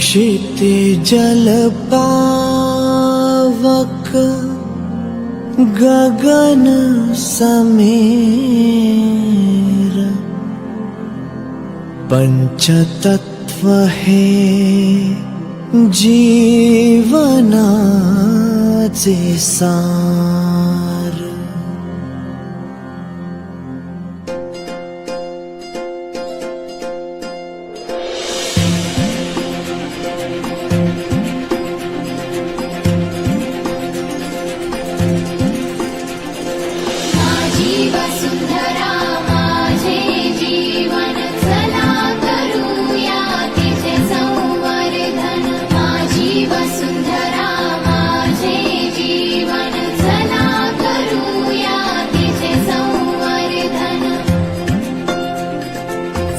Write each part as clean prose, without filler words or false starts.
क्षितिजल पावक गगन समीर पंचतत्व हे जीवनाचे सार।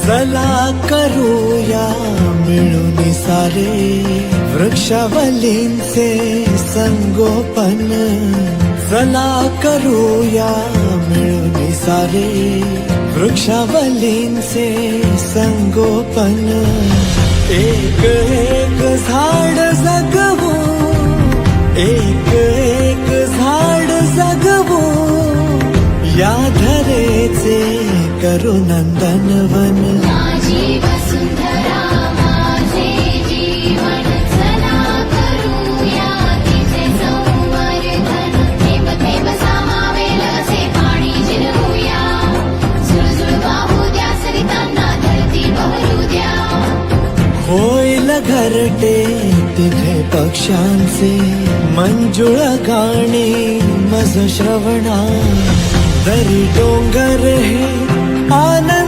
चला करूया मिळून सारे वृक्षावलींचे संगोपन। चला करूया मिळून सारे वृक्षावलींचे संगोपन। एक एक झाड जगवू, एक एक झाड जगवू, या धरेचे करू नंदनवन। माझी वसुंधरा माझे जीवन चला करूया तिचे संवर्धन। थेंब थेंब सामावेल असे पाणी जिरवूया, झुळझुळ वाहू द्या सरितांना धरती बहरू द्या। होईल घरटे तिथे पक्ष्यांचे मंजुळ गाणे मज श्रवणा। दरी डोंगर हे आनंद